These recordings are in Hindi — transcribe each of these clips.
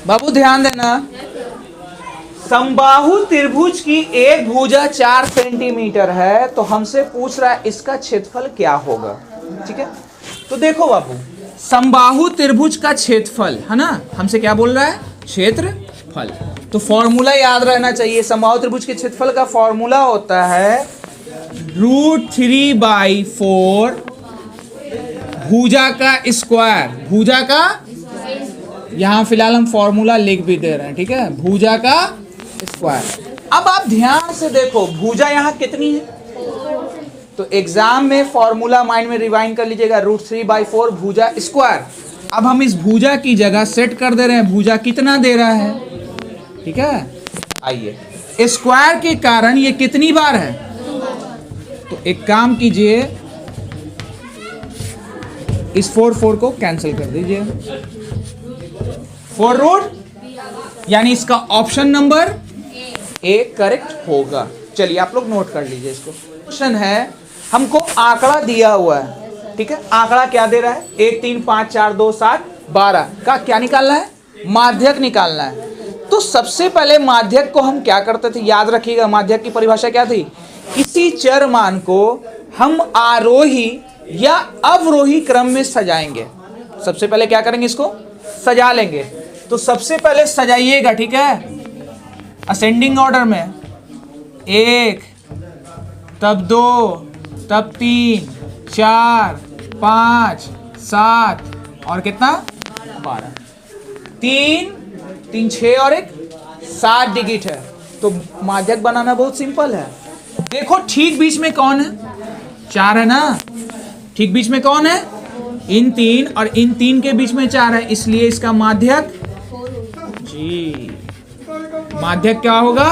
बाबू ध्यान देना, समबाहु त्रिभुज की एक भुजा 4 सेंटीमीटर है, तो हमसे पूछ रहा है इसका क्षेत्रफल क्या होगा। ठीक है, तो देखो बाबू, समबाहु त्रिभुज का क्षेत्रफल है ना, हमसे क्या बोल रहा है, क्षेत्रफल। तो फॉर्मूला याद रहना चाहिए, समबाहु त्रिभुज के क्षेत्रफल का फॉर्मूला होता है √3/4 भुजा का स्क्वायर। भुजा का, यहां फिलहाल हम फॉर्मूला लिख भी दे रहे हैं, ठीक है, भुजा का स्क्वायर। अब आप ध्यान से देखो, भुजा यहां कितनी है, तो एग्जाम में फॉर्मूला माइंड में रिवाइंड कर लीजिएगा, √3/4 भुजा स्क्वायर। अब हम इस भुजा की जगह सेट कर दे रहे हैं, भुजा कितना दे रहा है, ठीक है। आइए, स्क्वायर के कारण ये कितनी बार है, तो एक काम कीजिए, इस 4 को कैंसिल कर दीजिए, 4 रूट, यानी इसका ऑप्शन नंबर ए करेक्ट होगा। चलिए आप लोग नोट कर लीजिए इसको। क्वेश्चन है, हमको आंकड़ा दिया हुआ है, ठीक है, आंकड़ा क्या दे रहा है, 1 3 5 4 2 7 12 का क्या निकालना है, माध्यक निकालना है। तो सबसे पहले माध्यक को हम क्या करते थे, याद रखिएगा, माध्यक की परिभाषा क्या थी, किसी चर मान को हम आरोही या अवरोही क्रम में सजाएंगे। सबसे पहले क्या करेंगे, इसको सजा लेंगे। तो सबसे पहले सजाइएगा, ठीक है, असेंडिंग ऑर्डर में, 1, तब 2, तब 3 4 5 7 और कितना 12, 3 3 6 और 1 7 डिजिट है। तो माध्यक बनाना बहुत सिंपल है। देखो ठीक बीच में कौन है, 4 है ना, ठीक बीच में कौन है, इन 3 और इन 3 के बीच में 4 है, इसलिए इसका माध्यक जी, माध्यक क्या होगा,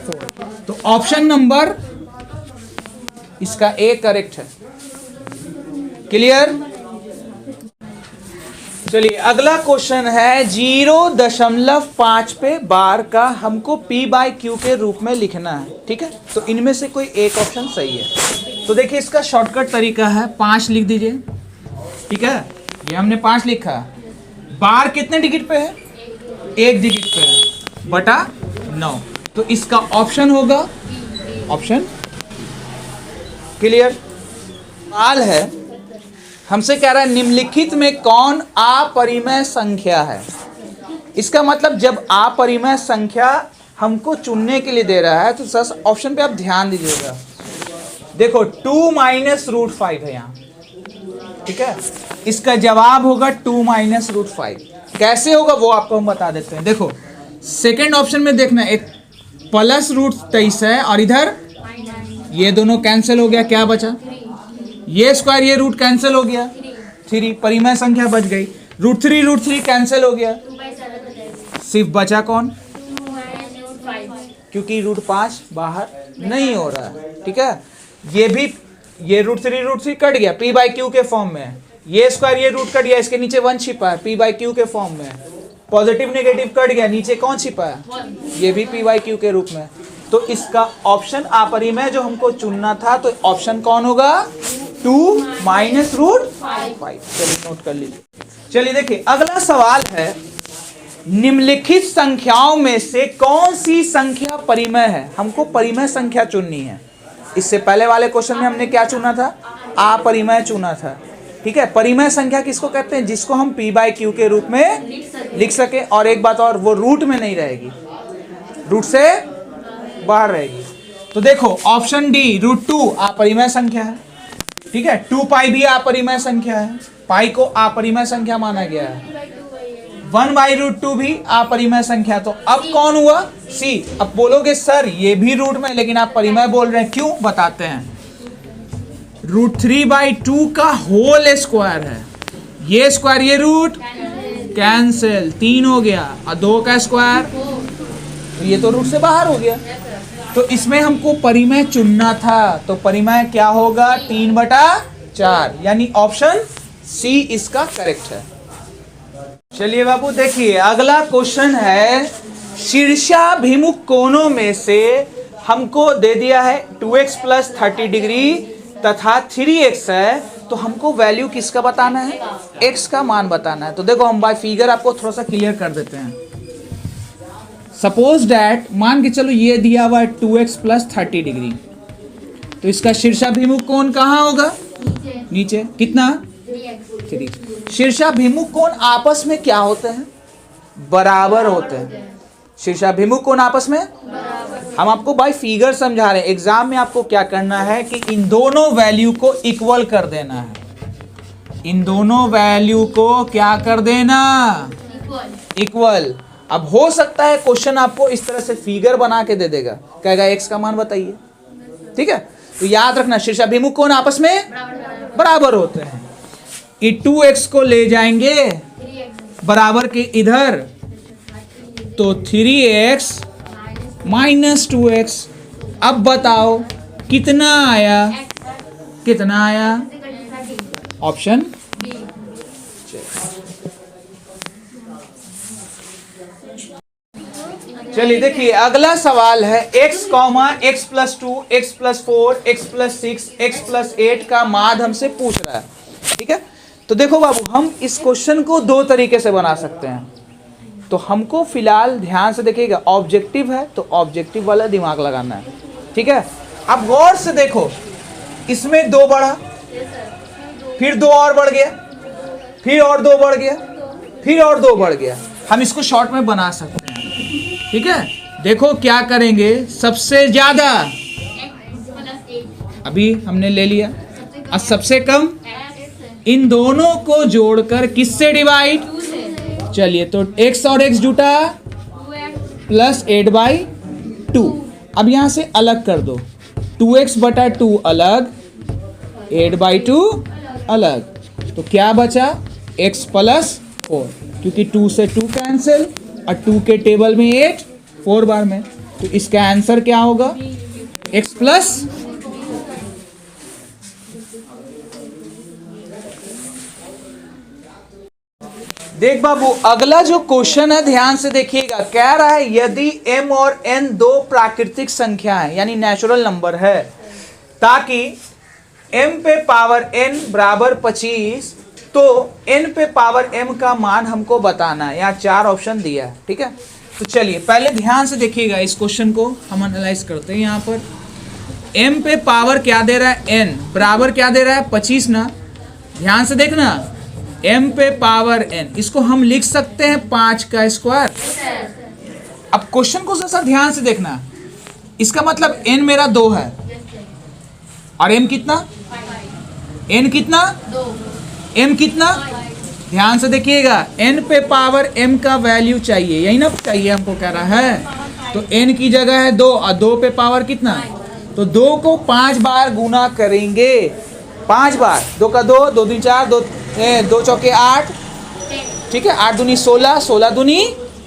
4। तो ऑप्शन नंबर इसका ए करेक्ट है। क्लियर। चलिए अगला क्वेश्चन है, 0.5 पे बार का हमको P/Q के रूप में लिखना है, ठीक है। तो इनमें से कोई एक ऑप्शन सही है। तो देखिए इसका शॉर्टकट तरीका है, 5 लिख दीजिए, ठीक है, ये हमने 5 लिखा। बार कितने डिजिट पे है, 1 डिजिट पे है, बटा 9, तो इसका ऑप्शन होगा ऑप्शन। क्लियर। सवाल है, हमसे कह रहा है निम्नलिखित में कौन अपरिमेय संख्या है। इसका मतलब जब अपरिमेय संख्या हमको चुनने के लिए दे रहा है, तो सर ऑप्शन पे आप ध्यान दीजिएगा। देखो 2 - √5 है यहाँ, ठीक है, इसका जवाब होगा 2 - √5। कैसे होगा वो आपको हम बता देते हैं। देखो सेकेंड ऑप्शन में देखना, एक +√23 है और इधर ये दोनों कैंसिल हो गया, क्या बचा, ये स्क्वायर ये रूट कैंसिल हो गया, 3 परिमेय संख्या बच गई, √3 कैंसिल हो गया, सिर्फ बचा कौन, क्योंकि √5 बाहर नहीं हो रहा है, ठीक है। ये भी, ये √3 कट गया, P/Q के फॉर्म में, ये स्क्वायर ये रूट कट गया, इसके नीचे 1 छिपा है, P/Q के फॉर्म में, पॉजिटिव नेगेटिव कट गया, नीचे कौन छिपा है, ये भी P/Q के रूप में। तो इसका ऑप्शन अपरिमेय जो हमको चुनना था, तो ऑप्शन कौन होगा, 2 - √5। चलिए नोट कर लीजिए। चलिए देखिए अगला सवाल है, निम्नलिखित संख्याओं में से कौन सी संख्या परिमेय है। हमको परिमेय संख्या चुननी है। इससे पहले वाले क्वेश्चन में हमने क्या चुना था, अपरिमेय चुना था, ठीक है। परिमेय संख्या किसको कहते हैं, जिसको हम P/Q के रूप में लिख सके। और एक बात और, वो रूट में नहीं रहेगी, रूट से बाहर रहेगी। तो देखो ऑप्शन डी, √2 अपरिमेय संख्या है, ठीक है। 2π भी अपरिमेय संख्या है, पाई को अपरिमेय संख्या माना गया है। 1/√2 भी अपरिमेय संख्या। तो अब कौन हुआ, सी। अब बोलोगे सर ये भी रूट में, लेकिन आप परिमेय बोल रहे हैं, क्यों, बताते हैं। √3/2 का होल स्क्वायर है, ये स्क्वायर ये रूट कैंसिल, 3 हो गया, और 2 का स्क्वायर, तो ये तो रूट से बाहर हो गया। तो इसमें हमको परिमेय चुनना था, तो परिमेय क्या होगा, 3/4, यानी ऑप्शन सी इसका करेक्ट है। चलिए बाबू देखिए अगला क्वेश्चन है, शीर्षाभिमुख कोणों में से हमको दे दिया है 2x + 30 डिग्री तथा 3x है, तो हमको वैल्यू किसका बताना है, x का मान बताना है। तो देखो हम बाय फिगर आपको थोड़ा सा क्लियर कर देते हैं। सपोज डैट मान के चलो ये दिया हुआ है 2x प्लस 30 डिग्री, तो इसका शीर्षाभिमुख कोण कहाँ होगा? नीचे। कितना? 3। शीर्षाभिमुख कोण आपस में क्या होते हैं? बराबर होते हैं। शीर्षाभिमुख कोण आपस में हम आपको बाय फिगर समझा रहे हैं। एग्जाम में आपको क्या करना है कि इन दोनों वैल्यू को इक्वल कर देना है। इन दोनों वैल्यू को क्या कर देना? इक्वल। अब हो सकता है क्वेश्चन आपको इस तरह से फिगर बना के दे देगा, कहेगा x का मान बताइए। ठीक है, तो याद रखना शीर्षाभिमुख कोण आपस में बराबर होते हैं। ये 2x को ले जाएंगे बराबर के इधर, तो 3x माइनस 2x। अब बताओ कितना आया? कितना आया? ऑप्शन। चलिए देखिए अगला सवाल है x comma x plus 2 x plus 4 x plus 6 x plus 8 का माध्य हमसे पूछ रहा है। ठीक है, तो देखो बाबू हम इस क्वेश्चन को दो तरीके से बना सकते हैं। तो हमको फिलहाल ध्यान से देखिएगा, ऑब्जेक्टिव है तो ऑब्जेक्टिव वाला दिमाग लगाना है। ठीक है, अब गौर से देखो, इसमें 2 बढ़ा, फिर 2 और बढ़ गया, फिर और 2 बढ़ गया, फिर और 2 बढ़ गया। हम इसको शॉर्ट में बना सकते हैं। ठीक है, देखो क्या करेंगे, सबसे ज्यादा अभी हमने ले लिया और सबसे कम इन दोनों को जोड़कर किससे डिवाइड? चलिए तो x और x जुटा प्लस 8/2। अब यहां से अलग कर दो, 2x बटा 2 अलग, 8/2 अलग, तो क्या बचा? x प्लस 4, क्योंकि 2 से 2 कैंसिल और 2 के टेबल में 8 4 बार में, तो इसका आंसर क्या होगा? x plus. देख बाबू अगला जो क्वेश्चन है ध्यान से देखिएगा, कह रहा है यदि m और n दो प्राकृतिक संख्या है यानी नेचुरल नंबर है, ताकि m पे पावर n बराबर 25, तो n पे पावर m का मान हमको बताना है। यहाँ 4 ऑप्शन दिया है। ठीक है, तो चलिए पहले ध्यान से देखिएगा, इस क्वेश्चन को हम एनालाइज करते हैं। यहाँ पर m पे पावर क्या दे रहा है? n बराबर क्या दे रहा है? 25 ना। ध्यान से देखना, m पे पावर n, इसको हम लिख सकते हैं 5 का स्क्वायर। अब क्वेश्चन को सर ध्यान से देखना, इसका मतलब n मेरा 2 है और m कितना? n कितना? 2। m कितना? ध्यान से देखिएगा, n पे पावर m का वैल्यू चाहिए, यही ना चाहिए हमको, कह रहा है। तो n की जगह है 2 और 2 पे पावर कितना? तो 2 को 5 बार गुना करेंगे, 5 बार, 2 का 2, 2 दूनी 4, 2 चौके 8। ठीक है, 8 दूनी 16, 16 दूनी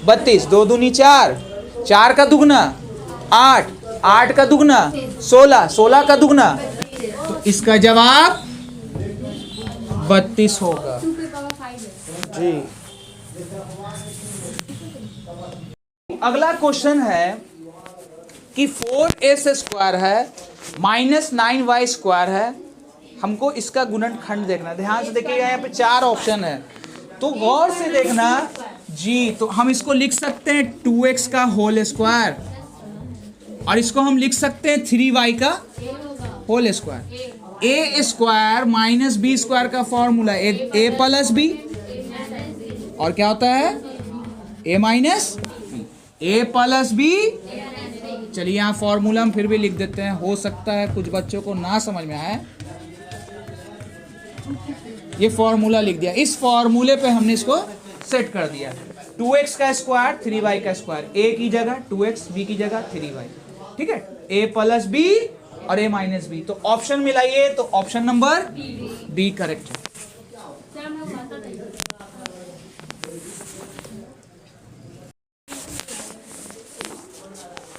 32, 2 दूनी 4, 4 का दुगना 8, 8 का दुगना 16, 16 का दुगना, तो इसका जवाब 32 होगा जी। अगला क्वेश्चन है कि 4s स्क्वायर है माइनस 9y स्क्वायर है, हमको इसका गुणनखंड देखना। ध्यान से देखिएगा, यहाँ पे 4 ऑप्शन है, तो गौर से देखना जी। तो हम इसको लिख सकते हैं 2x का होल स्क्वायर, और इसको हम लिख सकते हैं 3y का whole square. a square minus b square का फॉर्मूला a प्लस b, और क्या होता है? a minus a plus b। चलिए यहाँ फॉर्मूला हम फिर भी लिख देते हैं, हो सकता है कुछ बच्चों को ना समझ में आए। ये फॉर्मूला लिख दिया, इस फॉर्मूले पे हमने इसको सेट कर दिया। 2x का स्क्वायर 3y का स्क्वायर, a की जगह 2x, b की जगह 3y। ठीक है, a प्लस b और a माइनस b, तो ऑप्शन मिलाइए, तो ऑप्शन नंबर बी करेक्ट है।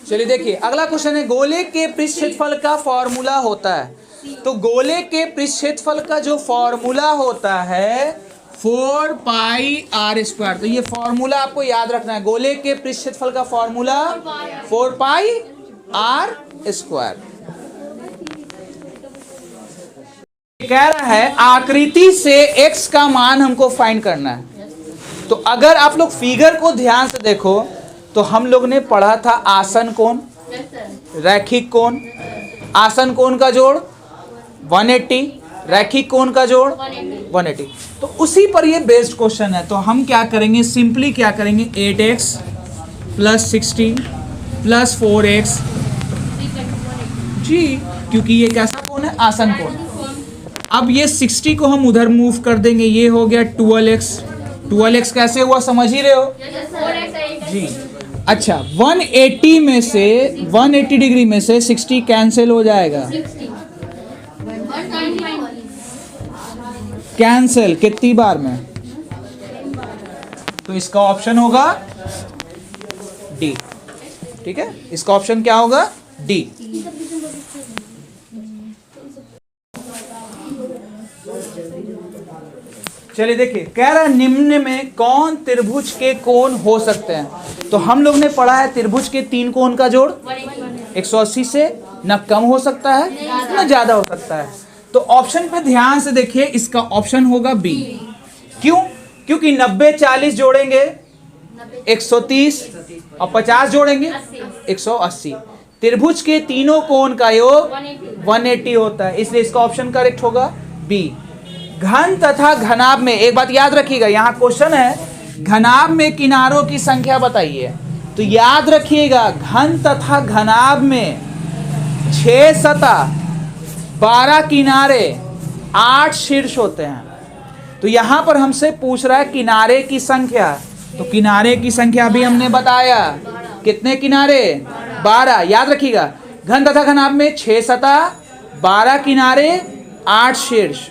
चलिए देखिए अगला क्वेश्चन है, गोले के पृष्ठ क्षेत्रफल का फॉर्मूला होता है। तो गोले के पृष्ठ क्षेत्रफल का जो फॉर्मूला होता है 4 पाई r स्क्वायर। तो ये फॉर्मूला आपको याद रखना है, गोले के पृष्ठ क्षेत्रफल का फॉर्मूला 4 पाई r स्क्वायर। कह रहा है आकृति से x का मान हमको फाइंड करना है। तो अगर आप लोग फिगर को ध्यान से देखो, तो हम लोग ने पढ़ा था आसन कोण, रैखिक कोण, आसन कोण का जोड़ 180, रैखिक कोण का जोड़ 180। तो उसी पर ये बेस्ड क्वेश्चन है। तो हम क्या करेंगे, सिंपली क्या करेंगे, 8x प्लस 16 प्लस 4x जी, क्योंकि ये कैसा कोण है, आसन कोण। अब ये 60 को हम उधर मूव कर देंगे, ये हो गया 12x। 12x कैसे हुआ समझ ही रहे हो जी। अच्छा 180 में से 180 डिग्री में से 60 कैंसिल हो जाएगा, कैंसिल कितनी बार में, तो इसका ऑप्शन होगा डी। ठीक है, इसका ऑप्शन क्या होगा, डी। चलिए देखिए, कह रहा है निम्न में कौन त्रिभुज के कोण हो सकते हैं। तो हम लोग ने पढ़ा है त्रिभुज के 3 कोण का जोड़ 180 से न कम हो सकता है न ज्यादा हो सकता है। तो ऑप्शन पे ध्यान से देखिए, इसका ऑप्शन होगा बी। क्यों, क्योंकि 90 40 जोड़ेंगे 130 और 50 जोड़ेंगे 180। त्रिभुज के तीनों कोण का योग 180 होता है, इसलिए इसका ऑप्शन करेक्ट होगा बी। घन तथा घनाभ में, एक बात याद रखिएगा, यहाँ क्वेश्चन है घनाभ में किनारों की संख्या बताइए। तो याद रखिएगा घन तथा घनाभ में 6 सतह 12 किनारे 8 शीर्ष होते हैं। तो यहाँ पर हमसे पूछ रहा है किनारे की संख्या। तो किनारे की संख्या भी हमने बताया, कितने किनारे, 12। याद रखिएगा घन तथा घनाभ में 6 सतह 12 किनारे 8 शीर्ष।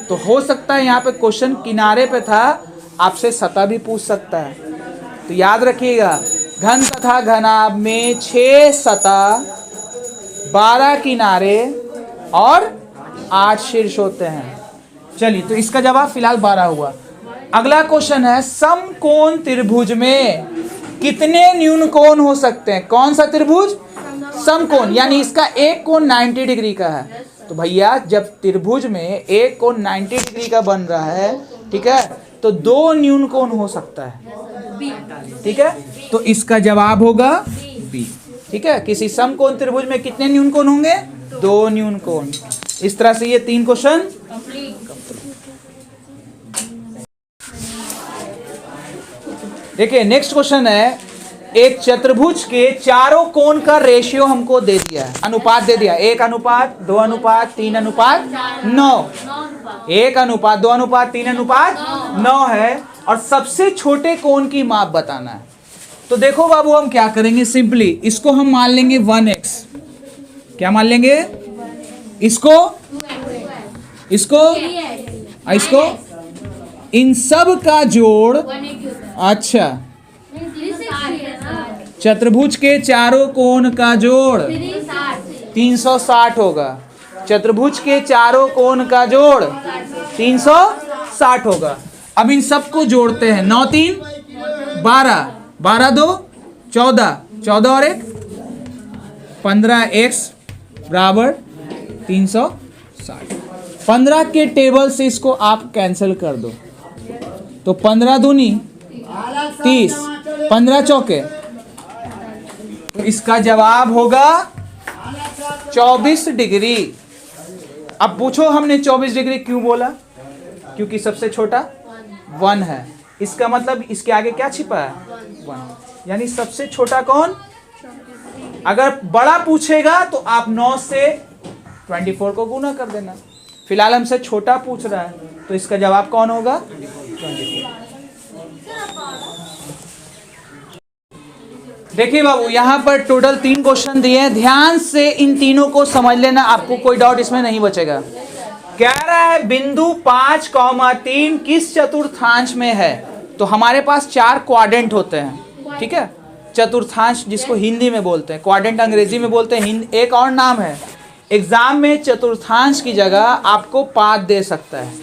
तो हो सकता है यहाँ पे क्वेश्चन किनारे पे था, आपसे सतह भी पूछ सकता है। तो याद रखिएगा घन तथा घनाभ में 6 सतह 12 किनारे और 8 शीर्ष होते हैं। चलिए, तो इसका जवाब फिलहाल 12 हुआ। अगला क्वेश्चन है समकोण त्रिभुज में कितने न्यून कोण हो सकते हैं। कौन सा त्रिभुज, समकोण, यानी इसका एक कोण 90 डिग्री का है। तो भैया जब त्रिभुज में एक कोण 90 डिग्री का बन रहा है, ठीक है, तो 2 न्यून कोण हो सकता है। ठीक है, तो इसका जवाब होगा बी। ठीक है, किसी समकोण त्रिभुज में कितने न्यून कोण होंगे, 2 न्यून कोण। इस तरह से ये 3 क्वेश्चन। देखिए नेक्स्ट क्वेश्चन है, एक चतुर्भुज के चारों कोण का रेशियो हमको दे दिया है, अनुपात दे दिया, 1 अनुपात 2 अनुपात 3 अनुपात 9। 1 अनुपात 2 अनुपात 3 अनुपात 9 है, और सबसे छोटे कोण की माप बताना है। तो देखो बाबू, हम क्या करेंगे, सिंपली इसको हम मान लेंगे 1x। क्या मान लेंगे, इसको इसको इन सब का जोड़। अच्छा, चतुर्भुज के चारों कोण का जोड़ 360 होगा। चतुर्भुज के चारों कोण का जोड़ 360 होगा। अब इन सबको जोड़ते हैं, 9 3 12, 12 2 14, 14 और 1 15x बराबर 360। 15 के टेबल से इसको आप कैंसिल कर दो, तो 15 दूनी 30, 15 चौके, तो इसका जवाब होगा 24 डिग्री। अब पूछो हमने 24 डिग्री क्यों बोला, क्योंकि सबसे छोटा 1 है। इसका मतलब इसके आगे क्या छिपा है, 1, यानी सबसे छोटा कौन। अगर बड़ा पूछेगा तो आप 9 से 24 को गुना कर देना। फिलहाल हमसे छोटा पूछ रहा है, तो इसका जवाब कौन होगा, 24। देखिए बाबू, यहाँ पर टोटल 3 क्वेश्चन दिए हैं, ध्यान से इन तीनों को समझ लेना, आपको कोई डाउट इसमें नहीं बचेगा। कह रहा है बिंदु 5,3 किस चतुर्थांश में है। तो हमारे पास 4 क्वाड्रेंट होते हैं, ठीक है, चतुर्थांश जिसको हिंदी में बोलते हैं, क्वाड्रेंट अंग्रेजी में बोलते हैं, एक और नाम है। एग्जाम में चतुर्थांश की जगह आपको पाद दे सकता है,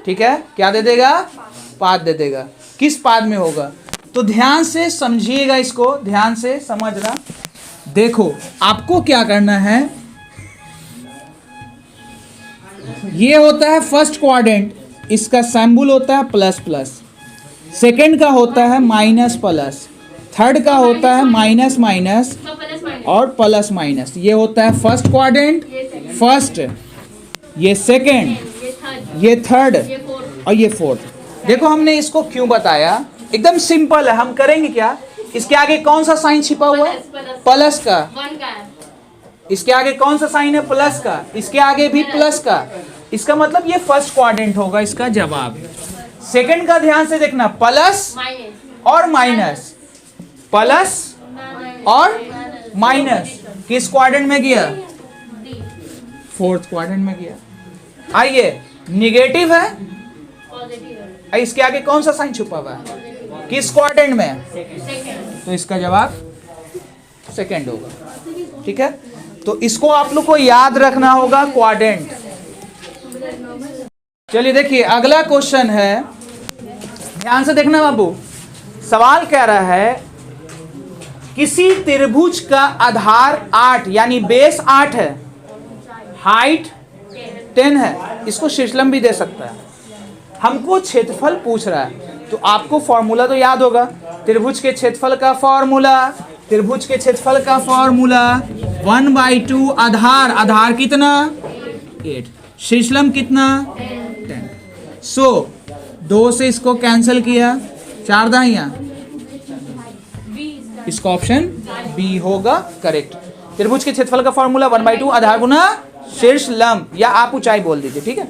ठीक है, क्या दे देगा, पाद दे देगा। किस पाद में होगा, तो ध्यान से समझिएगा, इसको ध्यान से समझना। देखो आपको क्या करना है, ये होता है फर्स्ट क्वाड्रेंट, इसका सिंबल होता है प्लस प्लस, सेकंड का होता है माइनस प्लस, थर्ड का होता है माइनस माइनस और प्लस माइनस। ये होता है फर्स्ट क्वाड्रेंट, फर्स्ट, ये सेकंड, ये थर्ड और ये फोर्थ। देखो हमने इसको क्यों बताया, एकदम सिंपल है। हम करेंगे क्या, इसके आगे कौन सा साइन छिपा हुआ है, प्लस का। इसके आगे कौन सा साइन है, प्लस का। इसके आगे भी प्लस का। इसका मतलब ये फर्स्ट क्वाड्रेंट होगा इसका जवाब। सेकंड का ध्यान से देखना, प्लस और माइनस, प्लस और माइनस किस क्वाड्रेंट में गया, फोर्थ क्वाड्रेंट में गया। आइए निगेटिव है, इसके आगे कौन सा साइन छुपा हुआ है, किस क्वाड्रेंट में, तो इसका जवाब सेकंड होगा। ठीक है, तो इसको आप लोग को याद रखना होगा, क्वाड्रेंट। चलिए देखिए अगला क्वेश्चन है, ध्यान से देखना बाबू। सवाल कह रहा है किसी त्रिभुज का आधार 8 यानी बेस 8 है, हाइट 10 है, इसको शीर्षलंब भी दे सकता है। हमको क्षेत्रफल पूछ रहा है, तो आपको फॉर्मूला तो याद होगा, त्रिभुज के क्षेत्रफल का फॉर्मूला, त्रिभुज के क्षेत्रफल का फॉर्मूला 1/2 आधार, आधार कितना 8, शीर्षलंब कितना 10। सो 2 से इसको कैंसिल किया, 4 दाहिया, इसका ऑप्शन बी होगा करेक्ट। त्रिभुज के क्षेत्रफल का फॉर्मूला 1/2 आधार गुना शीर्ष लंब, या आप ऊंचाई बोल दीजिए, ठीक है।